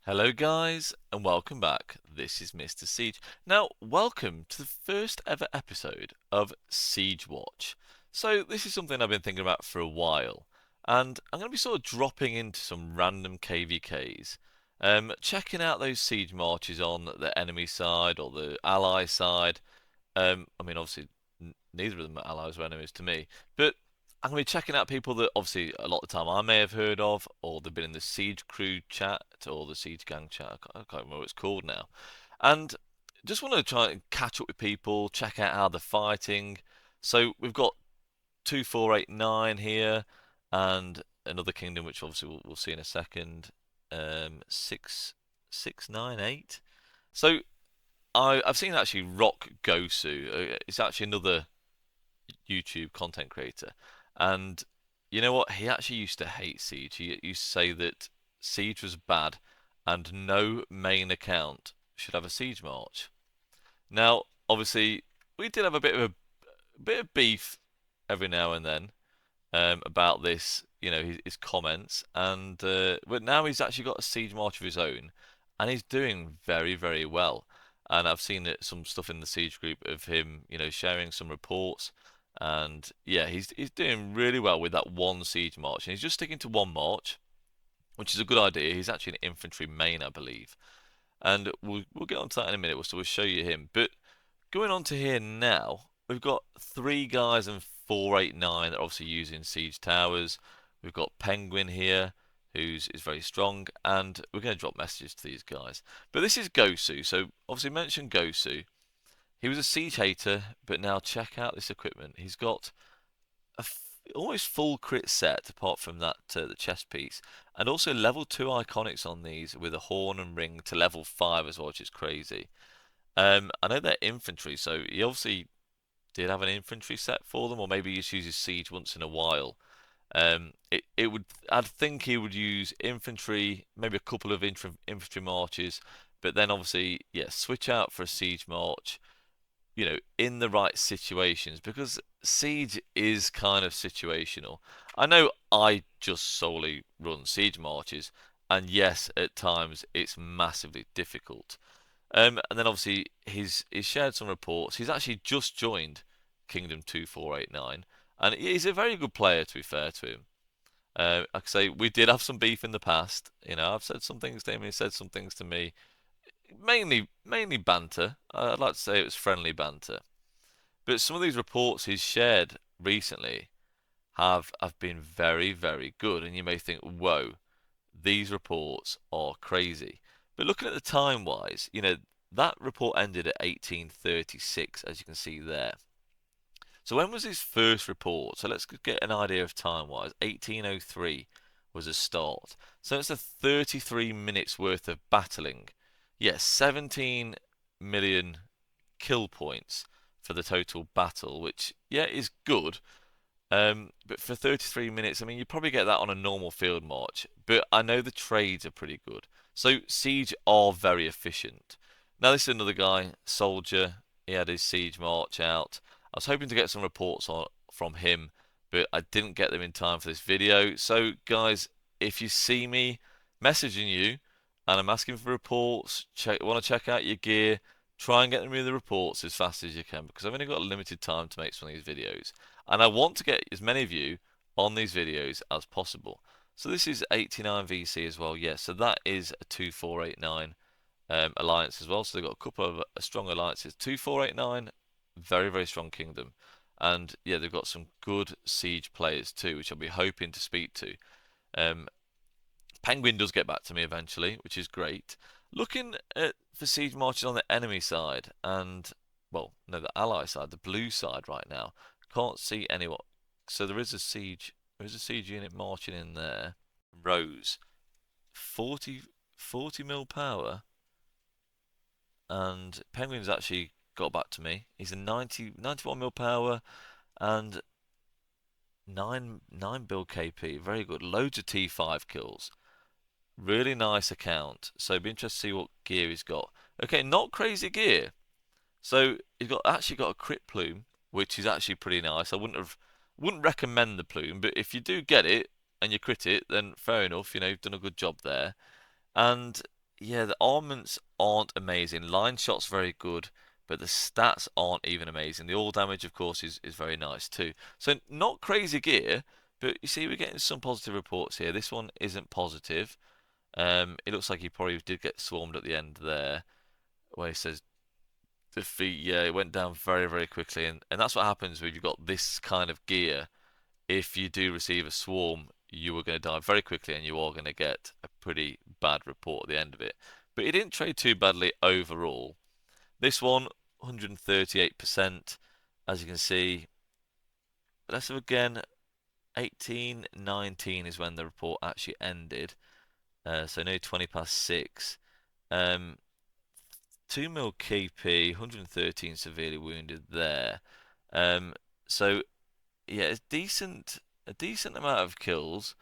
Hello guys and welcome back. This is Mr. Siege. Now, welcome to the first ever episode of SIEGEWATCH. So this is something I've been thinking about for a while, and I'm going to be sort of dropping into some random KVKs, checking out those siege marches on the enemy side or the ally side. I mean, obviously, neither of them are allies or enemies to me, but I'm going to be checking out people that obviously a lot of the time I may have heard of, or they've been in the Siege Crew chat or the Siege Gang chat. I can't remember what it's called now. And just want to try and catch up with people, check out how they're fighting. So we've got 2489 here, and another kingdom which obviously we'll see in a second. 6698. So I've seen actually Rock Gosu. It's actually another YouTube content creator, and you know what? He actually used to hate Siege. He used to say that Siege was bad, and no main account should have a Siege March. Now, obviously, we did have a bit of beef every now and then about this. You know, his comments, and but now he's actually got a Siege March of his own, and he's doing very well. And I've seen some stuff in the Siege group of him, you know, sharing some reports, and yeah, he's doing really well with that one Siege March, and he's just sticking to one march, which is a good idea. He's actually an infantry main, I believe, and we'll get onto that in a minute. So we'll show you him, but going on to here now, we've got three guys and 489 that are obviously using siege towers. We've got Penguin here, who's is very strong, and we're going to drop messages to these guys. But this is Gosu, so obviously mentioned Gosu. He was a siege hater, but now check out this equipment. He's got almost full crit set, apart from that the chest piece, and also level 2 iconics on these with a horn and ring to level 5 as well, which is crazy. I know they're infantry, so he obviously did have an infantry set for them, or maybe he just uses siege once in a while. It would I'd think he would use infantry, maybe a couple of infantry marches, but then obviously yeah, switch out for a siege march. You know, in the right situations, because siege is kind of situational. I know I just solely run siege marches, and yes, at times it's massively difficult. And then obviously he's shared some reports. He's actually just joined Kingdom 2489, and he's a very good player, to be fair to him. Like I say, we did have some beef in the past. You know, I've said some things to him, he said some things to me. Mainly banter. I'd like to say it was friendly banter. But some of these reports he's shared recently have been very good, and you may think, whoa, these reports are crazy. But looking at the time wise, you know, that report ended at 1836, as you can see there. So when was his first report? So let's get an idea of time wise. 1803 was a start. So it's a 33 minutes worth of battling. Yes, 17 million kill points for the total battle, which yeah is good. But for 33 minutes, I mean, you probably get that on a normal field march. But I know the trades are pretty good. So Siege are very efficient. Now this is another guy, Soldier. He had his Siege march out. I was hoping to get some reports from him, but I didn't get them in time for this video. So guys, if you see me messaging you and I'm asking for reports, want to check out your gear, try and get me the reports as fast as you can, because I've only got a limited time to make some of these videos. And I want to get as many of you on these videos as possible. So this is 89 VC as well. Yeah, so that is a 2489 alliance as well. So they've got a couple of strong alliances. 2489, very strong kingdom. And yeah, they've got some good siege players too, which I'll be hoping to speak to. Um, Penguin does get back to me eventually, which is great. Looking at for siege marches on the enemy side and, well, no, the ally side, the blue side right now. Can't see anyone. So there is a siege. There is a siege unit marching in there. Rose, 40 mil power, and Penguin's actually got back to me. He's a 91 mil power and 9 build KP. Very good. Loads of T5 kills. Really nice account. So it'd be interesting to see what gear he's got. Okay, not crazy gear. So he's actually got a crit plume, which is actually pretty nice. I wouldn't recommend the plume, but if you do get it and you crit it, then fair enough. You know, you've done a good job there. And yeah, the armaments aren't amazing. Line shot's very good, but the stats aren't even amazing. The all damage, of course, is very nice too. So not crazy gear, but you see, we're getting some positive reports here. This one isn't positive. It looks like he probably did get swarmed at the end there, where he says defeat. Yeah, it went down very, very quickly, and that's what happens when you've got this kind of gear. If you do receive a swarm, you are going to die very quickly, and you are going to get a pretty bad report at the end of it. But he didn't trade too badly overall. This one, 138%, as you can see. Let's have again. 18:19 is when the report actually ended. So nearly 20 past 6. Um, 2 mil KP, 113 severely wounded there. Um, so yeah, it's a decent amount of kills,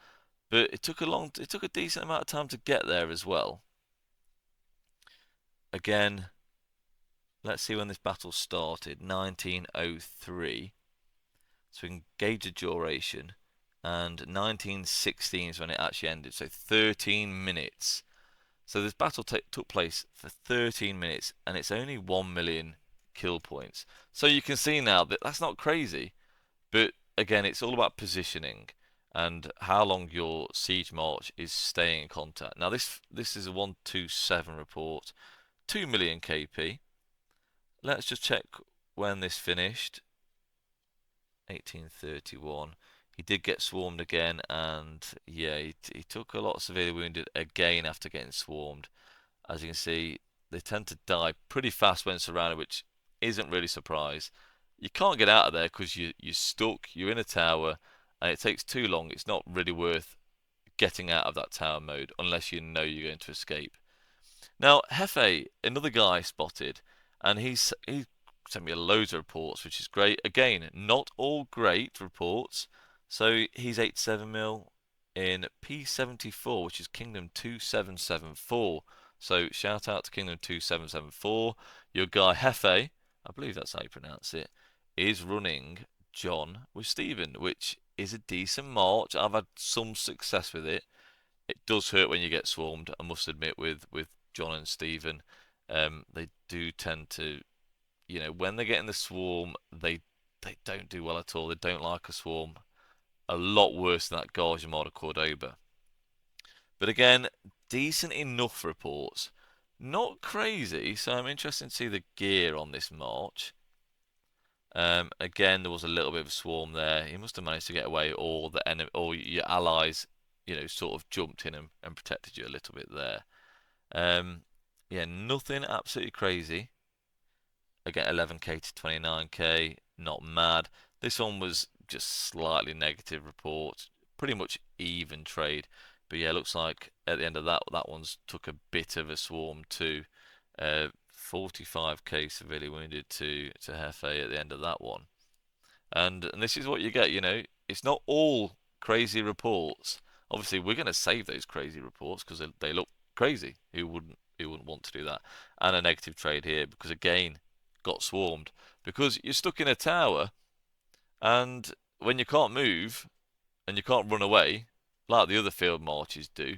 but it took a decent amount of time to get there as well. Again, let's see when this battle started. 1903. So we can gauge the duration. And 1916 is when it actually ended. So 13 minutes. So this battle took place for 13 minutes, and it's only 1 million kill points. So you can see now that that's not crazy. But again, it's all about positioning and how long your siege march is staying in contact. Now this is a 127 report, 2 million KP. Let's just check when this finished. 1831. He did get swarmed again, and yeah, he took a lot of severely wounded again after getting swarmed. As you can see, they tend to die pretty fast when surrounded, which isn't really a surprise. You can't get out of there because you're stuck, you're in a tower, and it takes too long. It's not really worth getting out of that tower mode unless you know you're going to escape. Now, Hefe, another guy spotted, and he sent me loads of reports, which is great. Again, not all great reports. So he's 87 mil in P74, which is Kingdom 2774. So shout out to Kingdom 2774. Your guy Hefe, I believe that's how you pronounce it, is running John with Stephen, which is a decent march. I've had some success with it. It does hurt when you get swarmed, I must admit, with John and Stephen. They do tend to, when they get in the swarm, they don't do well at all. They don't like a swarm. A lot worse than that Gargemard of Cordoba. But again, decent enough reports. Not crazy, so I'm interested to see the gear on this march. Again, there was a little bit of a swarm there. He must have managed to get away, or the enemy, or your allies, sort of jumped in and protected you a little bit there. Um, yeah, nothing absolutely crazy. Again, 11k to 29k, not mad. This one was just slightly negative report, pretty much even trade. But yeah, looks like at the end of that one's took a bit of a swarm too. 45k severely wounded to Hefe at the end of that one. And this is what you get, It's not all crazy reports. Obviously, we're going to save those crazy reports because they look crazy. Who wouldn't want to do that? And a negative trade here because again, got swarmed because you're stuck in a tower, and when you can't move and you can't run away like the other field marches do,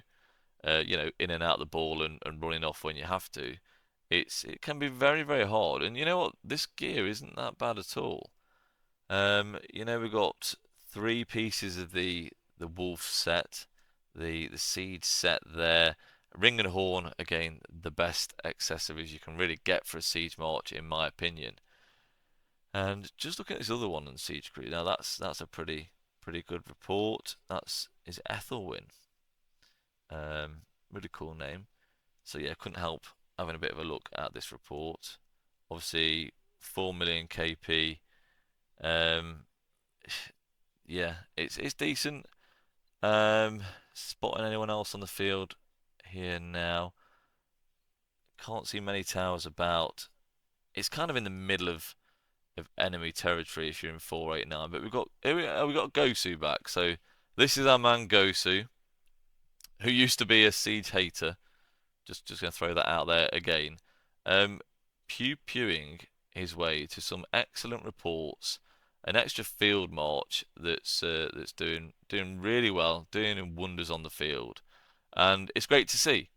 in and out of the ball and running off when you have to, it can be very, very hard. And you know what? This gear isn't that bad at all. We've got three pieces of the wolf set, the siege set there. Ring and horn, again, the best accessories you can really get for a siege march, in my opinion. And just looking at this other one on Siege Crew, now that's a pretty good report. Is Ethelwyn. Really cool name. So yeah, couldn't help having a bit of a look at this report. Obviously, 4 million KP. Um, yeah, it's decent. Spotting anyone else on the field here now. Can't see many towers about. It's kind of in the middle of enemy territory if you're in 489. But we got Gosu back. So this is our man Gosu, who used to be a siege hater. Just gonna throw that out there again. Pew-pewing his way to some excellent reports, an extra field march that's doing really well, doing wonders on the field, and it's great to see.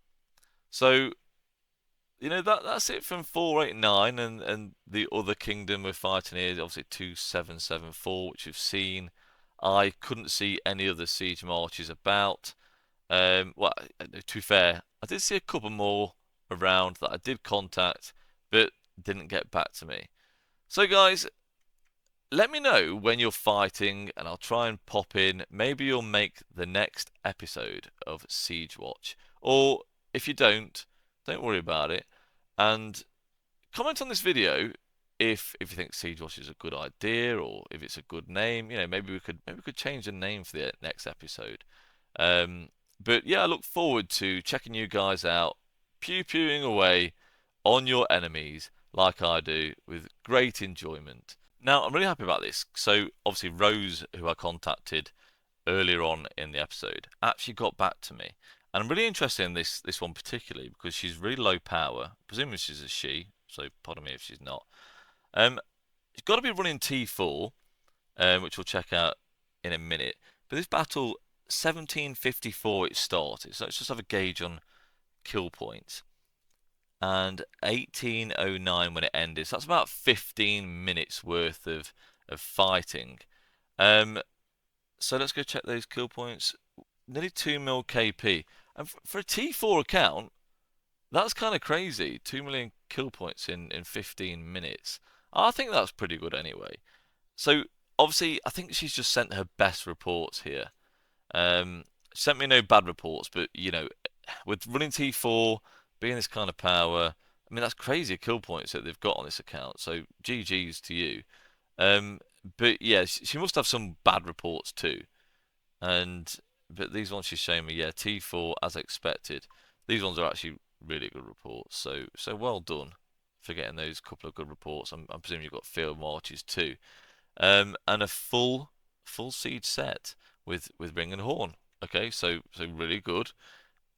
So that's it from 489, and the other kingdom we're fighting here is obviously 2774, which you've seen. I couldn't see any other siege marches about. Well, to be fair, I did see a couple more around that I did contact, but didn't get back to me. So, guys, let me know when you're fighting, and I'll try and pop in. Maybe you'll make the next episode of SIEGEWATCH, or if you don't worry about it. And comment on this video if you think SIEGEWATCH is a good idea, or if it's a good name. Maybe we could change the name for the next episode. Um, but yeah, I look forward to checking you guys out, pew-pewing away on your enemies like I do with great enjoyment. Now, I'm really happy about this. So, obviously, Rose, who I contacted earlier on in the episode, actually got back to me. And I'm really interested in this one particularly because she's really low power. Presumably she's a she, so pardon me if she's not. She's got to be running T4, which we'll check out in a minute. But this battle, 1754 it started, so let's just have a gauge on kill points. And 1809 when it ended, so that's about 15 minutes worth of fighting. So let's go check those kill points. Nearly 2 mil KP. And for a T4 account, that's kind of crazy. 2 million kill points in 15 minutes. I think that's pretty good anyway. So, obviously, I think she's just sent her best reports here. She sent me no bad reports, but, with running T4, being this kind of power, I mean, that's crazy kill points that they've got on this account. So, GG's to you. But, yeah, she must have some bad reports too. But these ones she's showing me, yeah, T4 as expected. These ones are actually really good reports. So well done for getting those couple of good reports. I'm presuming you've got field marches too, and a full siege set with ring and horn. Okay, so really good,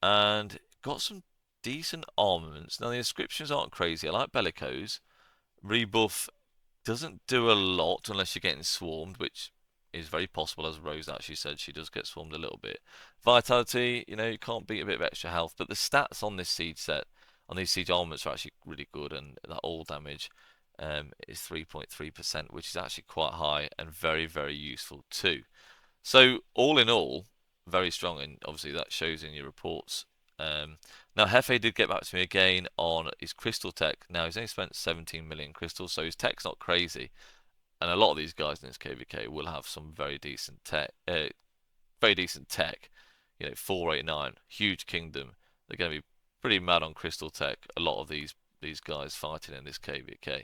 and got some decent armaments. Now the inscriptions aren't crazy. I like bellicose. Rebuff doesn't do a lot unless you're getting swarmed, which is very possible, as Rose actually said. She does get swarmed a little bit. Vitality, you can't beat a bit of extra health, but the stats on this siege set, on these siege armaments, are actually really good, and that all damage is 3.3%, which is actually quite high and very, very useful too. So all in all, very strong, and obviously that shows in your reports. Now Hefe did get back to me again on his crystal tech. Now he's only spent 17 million crystals, so his tech's not crazy. And a lot of these guys in this KVK will have some very decent tech. 489, huge kingdom. They're going to be pretty mad on crystal tech. A lot of these guys fighting in this KVK.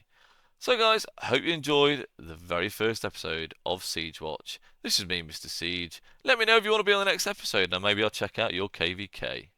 So guys, I hope you enjoyed the very first episode of SIEGEWATCH. This is me, Mr. Siege. Let me know if you want to be on the next episode, and maybe I'll check out your KVK.